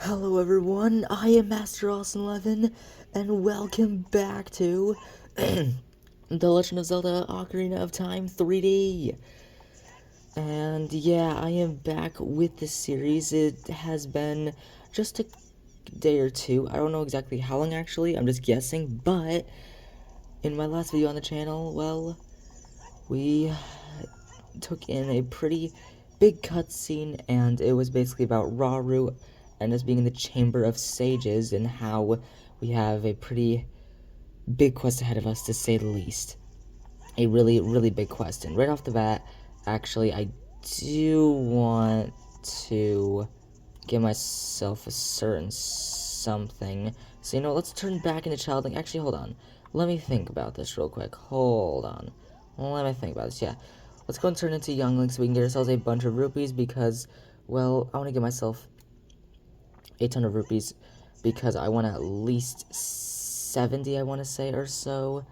Hello everyone, I am Master Austin11, and welcome back to The Legend of Zelda Ocarina of Time 3D. And yeah, I am back with this series. It has been just a day or two. I don't know exactly how long actually, I'm just guessing, but in my last video on the channel, well, we took in a pretty big cutscene, and it was basically about Rauru and us being in the Chamber of Sages and how we have a pretty big quest ahead of us, to say the least. A really, really big quest. And right off the bat, actually, I do want to give myself a certain something. So, let's turn back into Child Link. Actually, hold on. Let me think about this real quick. Hold on. Let me think about this. Yeah. Let's go and turn into Young Link so we can get ourselves a bunch of rupees because, well, I want to give myself 800 rupees because I want at least 70, I want to say, or so.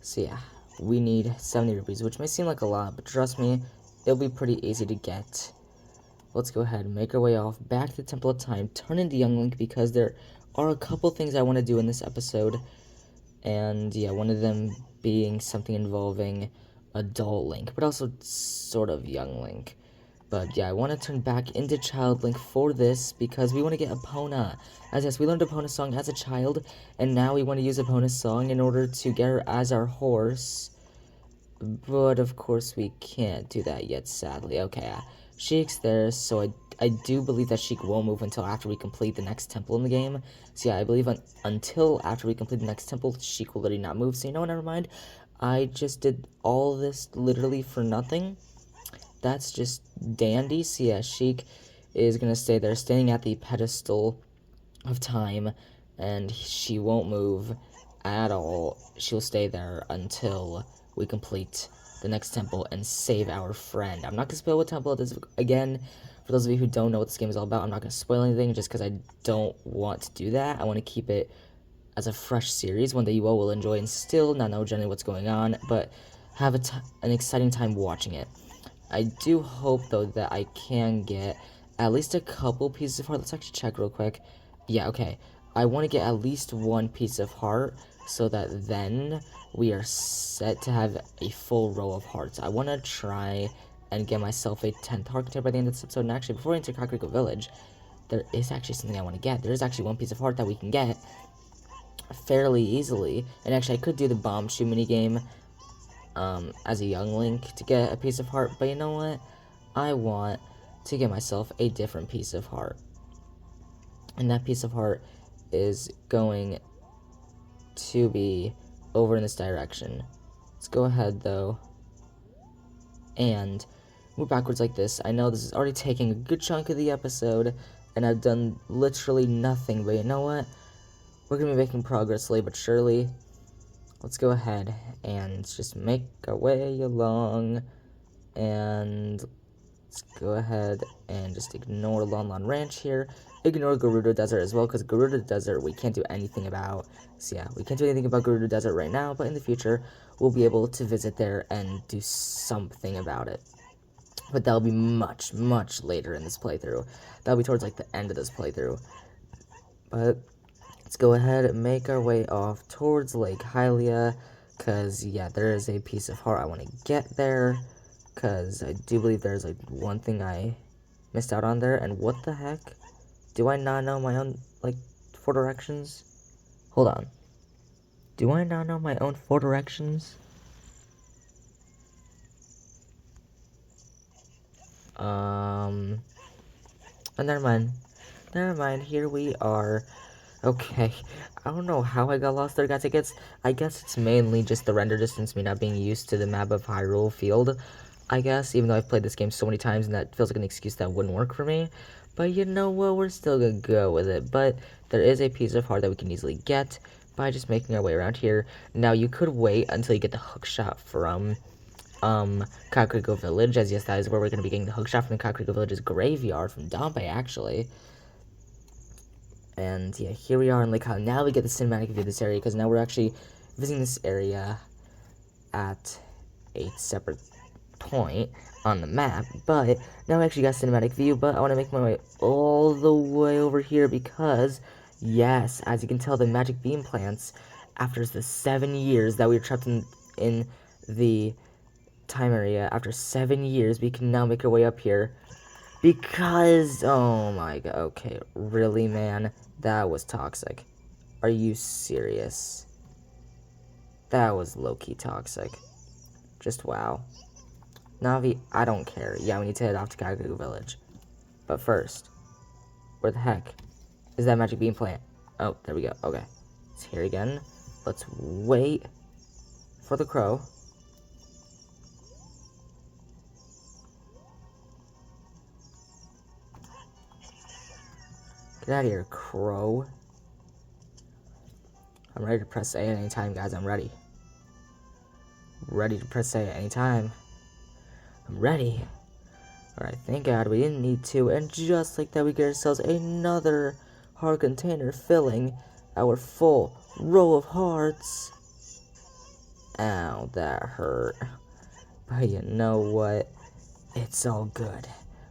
So yeah, we need 70 rupees, which may seem like a lot, but trust me, it'll be pretty easy to get. Let's go ahead and make our way off back to the Temple of Time, turn into Young Link, because there are a couple things I want to do in this episode. And yeah, one of them being something involving Adult Link, but also sort of Young Link. But yeah, I want to turn back into Child Link for this because we want to get Epona. As yes, we learned Epona's song as a child, and now we want to use Epona's song in order to get her as our horse. But of course we can't do that yet, sadly. Okay, Sheik's there, so I do believe that Sheik won't move until after we complete the next temple in the game. So yeah, I believe until after we complete the next temple, Sheik will literally not move. So you know what, never mind. I just did all this literally for nothing. That's just dandy. So yeah, Sheik is going to stay there, standing at the pedestal of time, and she won't move at all. She'll stay there until we complete the next temple and save our friend. I'm not going to spoil what temple it is again. For those of you who don't know what this game is all about, I'm not going to spoil anything just because I don't want to do that. I want to keep it as a fresh series, one that you all will enjoy and still not know generally what's going on, but have an exciting time watching it. I do hope, though, that I can get at least a couple pieces of heart. Let's actually check real quick. Yeah, okay. I want to get at least one piece of heart so that then we are set to have a full row of hearts. I want to try and get myself a 10th heart container by the end of this episode. And actually, before I enter Kakariko Village, there is actually something I want to get. There is actually one piece of heart that we can get fairly easily. And actually, I could do the bomb shoe minigame as a Young Link to get a piece of heart, but you know what? I want to get myself a different piece of heart. And that piece of heart is going to be over in this direction. Let's go ahead, though, and move backwards like this. I know this is already taking a good chunk of the episode, and I've done literally nothing, but you know what? We're going to be making progress slowly but surely. Let's go ahead and just make our way along, and let's go ahead and just ignore Lon Lon Ranch here. Ignore Gerudo Desert as well, because Gerudo Desert we can't do anything about. So yeah, we can't do anything about Gerudo Desert right now, but in the future, we'll be able to visit there and do something about it. But that'll be much, much later in this playthrough. That'll be towards, like, the end of this playthrough. But let's go ahead and make our way off towards Lake Hylia, because, yeah, there is a piece of heart I want to get there, because I do believe there's, like, one thing I missed out on there, and what the heck? Do I not know my own, like, 4 directions? Hold on. Do I not know my own 4 directions? Never mind. Never mind, here we are. Okay, I don't know how I got lost there, guys. I guess it's mainly just the render distance, me not being used to the map of Hyrule Field, I guess, even though I've played this game so many times, and that feels like an excuse that wouldn't work for me. But you know what, we're still gonna go with it. But there is a piece of heart that we can easily get by just making our way around here. Now, you could wait until you get the hookshot from Kakariko Village, as yes, that is where we're gonna be getting the hookshot from the Kakariko Village's graveyard from Dampe, actually. And yeah, here we are in Lake Hylia. Now we get the cinematic view of this area, because now we're actually visiting this area at a separate point on the map, but now I actually got cinematic view, but I want to make my way all the way over here because, yes, as you can tell, the magic beam plants, after the 7 years that we were trapped in the time area, after 7 years, we can now make our way up here because, oh my god, okay, really, man, that was toxic. Are you serious? That was low-key toxic. Just wow. Navi, I don't care. Yeah, we need to head off to Kakariko Village. But first, where the heck is that magic beam plant? Oh, there we go. Okay. It's here again. Let's wait for the crow. Get out of here, crow. I'm ready to press A at any time, guys. I'm ready. Ready to press A at any time. I'm ready. Alright, thank God we didn't need to. And just like that, we get ourselves another heart container filling our full row of hearts. Ow, that hurt. But you know what? It's all good.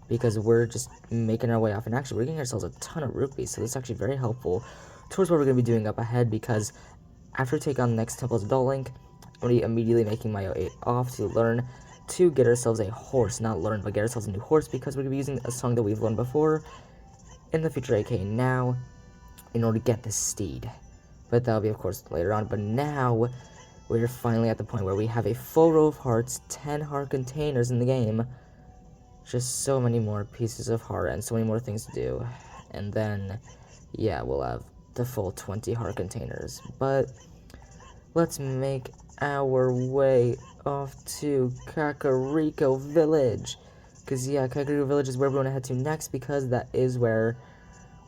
Because we're just making our way off. And actually, we're getting ourselves a ton of rupees. So this is actually very helpful towards what we're going to be doing up ahead. Because after taking on the next Temple of Adult Link, I'm going to be immediately making my way off to learn to get ourselves a horse. Not learn, but get ourselves a new horse. Because we're going to be using a song that we've learned before in the future, aka now, in order to get this steed. But that'll be, of course, later on. But now, we're finally at the point where we have a full row of hearts, 10 heart containers in the game. Just so many more pieces of heart and so many more things to do. And then, yeah, we'll have the full 20 heart containers. But let's make our way off to Kakariko Village. Because, yeah, Kakariko Village is where we want to head to next, because that is where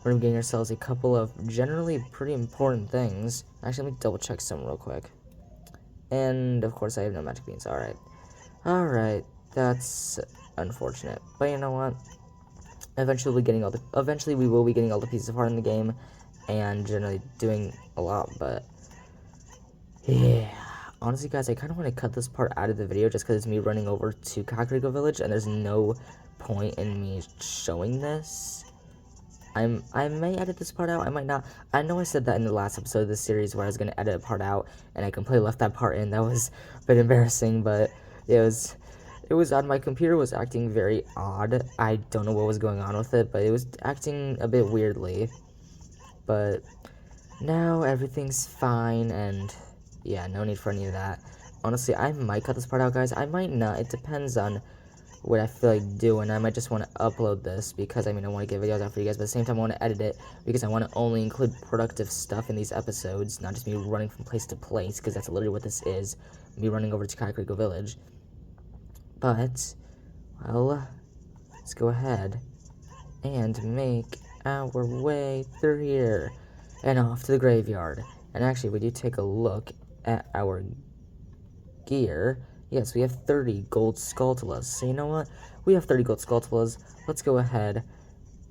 we're getting ourselves a couple of generally pretty important things. Actually, let me double check some real quick. And, of course, I have no magic beans. Alright. Alright, that's unfortunate. But you know what? Eventually we will be getting all the pieces of heart in the game, and generally doing a lot, but yeah. Honestly, guys, I kind of want to cut this part out of the video just because it's me running over to Kakariko Village, and there's no point in me showing this. I may edit this part out, I might not. I know I said that in the last episode of this series where I was going to edit a part out, and I completely left that part in. That was a bit embarrassing, but it was odd. My computer was acting very odd. I don't know what was going on with it, but it was acting a bit weirdly. But now everything's fine, and yeah, no need for any of that. Honestly, I might cut this part out, guys. I might not. It depends on what I feel like doing. I might just want to upload this because, I mean, I want to get videos out for you guys, but at the same time, I want to edit it because I want to only include productive stuff in these episodes, not just me running from place to place, because that's literally what this is, me running over to Kakariko Village. But, well, let's go ahead and make our way through here and off to the graveyard. And actually, we do take a look at our gear. Yes, we have 30 gold Skulltulas. So you know what? We have 30 gold Skulltulas. Let's go ahead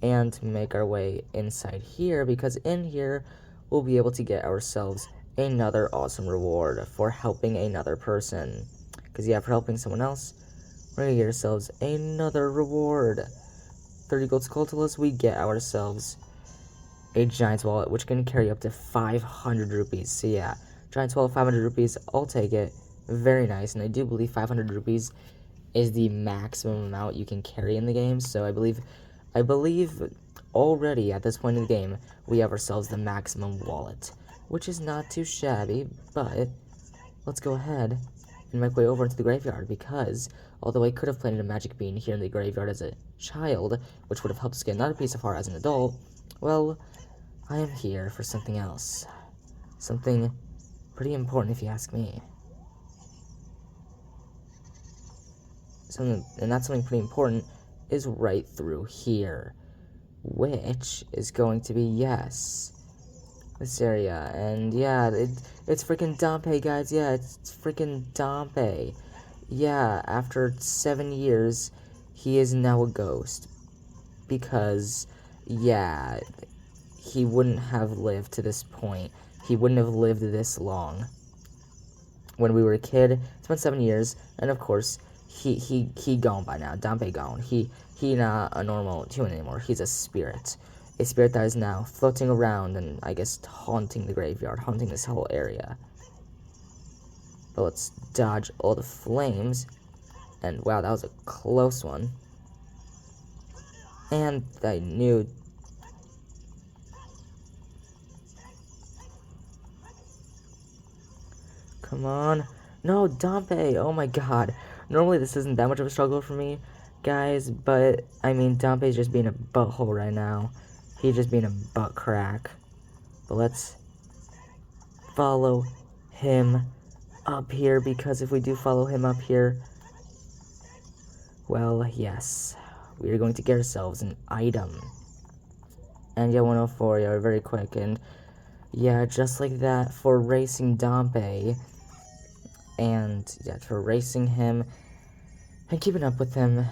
and make our way inside here, because in here, we'll be able to get ourselves another awesome reward for helping another person. Because, yeah, for helping someone else, we're going to get ourselves another reward. 30 gold Skulltulas, we get ourselves a Giant's Wallet, which can carry up to 500 rupees. So, yeah, Giant's Wallet, 500 rupees, I'll take it. Very nice, and I do believe 500 rupees is the maximum amount you can carry in the game, so I believe already at this point in the game, we have ourselves the maximum wallet, which is not too shabby, but let's go ahead and make way over into the graveyard, because although I could have planted a magic bean here in the graveyard as a child, which would have helped us get another piece of heart as an adult, well, I am here for something else. Something pretty important if you ask me. And that's something pretty important is right through here, which is going to be, yes, this area. And yeah, it's freaking Dampe, guys. Yeah, it's freaking Dampe. Yeah, after 7 years, he is now a ghost, because yeah, he wouldn't have lived to this point. He wouldn't have lived this long. When we were a kid, it's been 7 years, and of course, he gone by now. Dampe gone. He not a normal human anymore. He's a spirit. A spirit that is now floating around and, I guess, haunting the graveyard, haunting this whole area. But let's dodge all the flames. And, wow, that was a close one. And I knew... Come on. No, Dampe! Oh my god. Normally this isn't that much of a struggle for me, guys, but, I mean, Dampe's just being a butthole right now. He's just being a butt crack. But let's follow him up here, because if we do follow him up here, well, yes, we are going to get ourselves an item. And yeah, 104, yeah, very quick, and yeah, just like that, for racing Dampe, and yeah, for racing him, and keeping up with him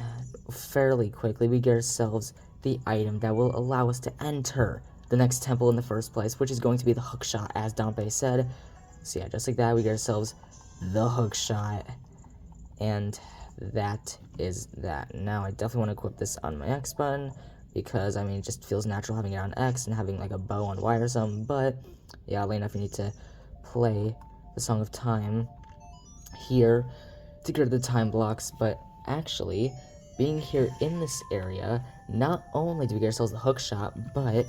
fairly quickly, we get ourselves the item that will allow us to enter the next temple in the first place, which is going to be the Hookshot, as Dampe said. So yeah, just like that, we get ourselves the Hookshot, and that is that. Now, I definitely want to equip this on my X button, because, I mean, it just feels natural having it on X and having, like, a bow on Y or something, but, yeah, oddly enough, you need to play the Song of Time here to get rid of the time blocks, but actually, being here in this area, not only do we get ourselves the Hookshot, but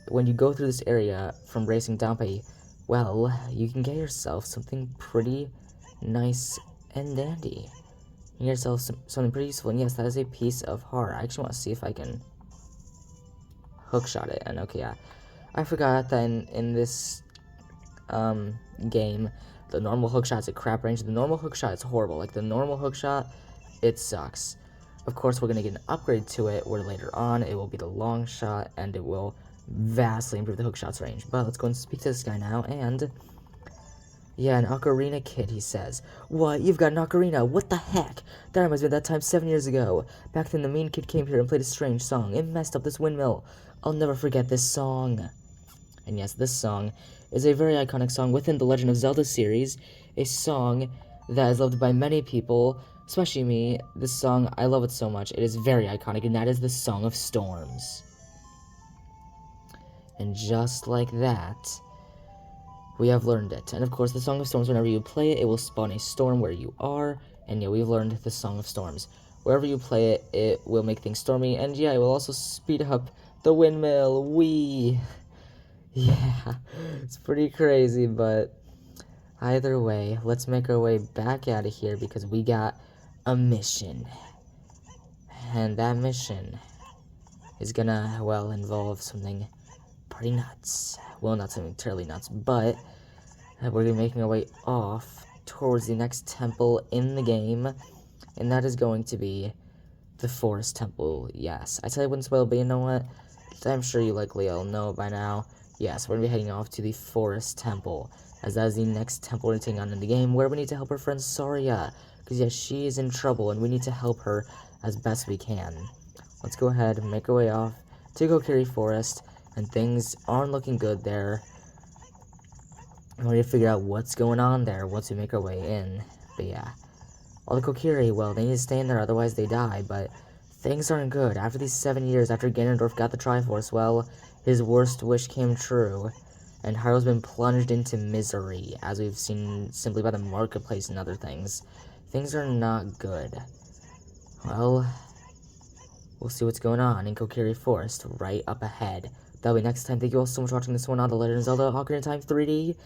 when you go through this area from racing Dampe, well, you can get yourself something pretty nice and dandy. You get yourself something pretty useful, and yes, that is a piece of heart. I actually want to see if I can Hookshot it, and okay, yeah. I forgot that in this game, the normal hookshot's a crap range. The normal hookshot is horrible. Like, the normal hookshot, it sucks. Of course, we're going to get an upgrade to it, where later on, it will be the long shot, and it will vastly improve the hookshot's range. But let's go and speak to this guy now, and... yeah, an ocarina kid, he says. What? You've got an ocarina? What the heck? That reminds me of that time 7 years ago. Back then, the mean kid came here and played a strange song. It messed up this windmill. I'll never forget this song. And yes, this song is a very iconic song within the Legend of Zelda series. A song that is loved by many people, especially me. This song, I love it so much. It is very iconic, and that is the Song of Storms. And just like that, we have learned it. And of course, the Song of Storms, whenever you play it, it will spawn a storm where you are. And yeah, we've learned the Song of Storms. Wherever you play it, it will make things stormy. And yeah, it will also speed up the windmill. Whee! Yeah, it's pretty crazy, but either way, let's make our way back out of here, because we got a mission. And that mission is gonna, well, involve something pretty nuts. Well, not something terribly nuts, but we're gonna be making our way off towards the next temple in the game, and that is going to be the Forest Temple. Yes, I said I wouldn't spoil, but you know what? I'm sure you likely all know by now. Yes, we're gonna be heading off to the Forest Temple, as that is the next temple we're taking on in the game, where we need to help our friend Saria, because yes, she is in trouble, and we need to help her as best we can. Let's go ahead and make our way off to Kokiri Forest, and things aren't looking good there. And we need to figure out what's going on there once we make our way in. But yeah, all the Kokiri, well, they need to stay in there, otherwise they die, but things aren't good. After these 7 years, after Ganondorf got the Triforce, well, his worst wish came true, and Hyrule's been plunged into misery, as we've seen simply by the marketplace and other things. Things are not good. Well, we'll see what's going on in Kokiri Forest right up ahead. That'll be next time. Thank you all so much for watching this one on The Legend of Zelda Ocarina of Time 3D. We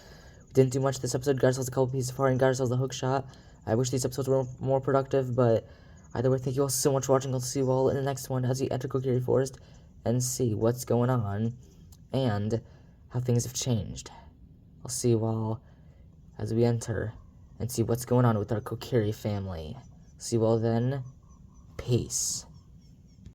didn't do much this episode. Got ourselves a couple pieces of heart and got ourselves the Hookshot. I wish these episodes were more productive, but either way, thank you all so much for watching. I'll see you all in the next one as we enter Kokiri Forest and see what's going on and how things have changed. I'll see you all as we enter and see what's going on with our Kokiri family. See you all then. Peace.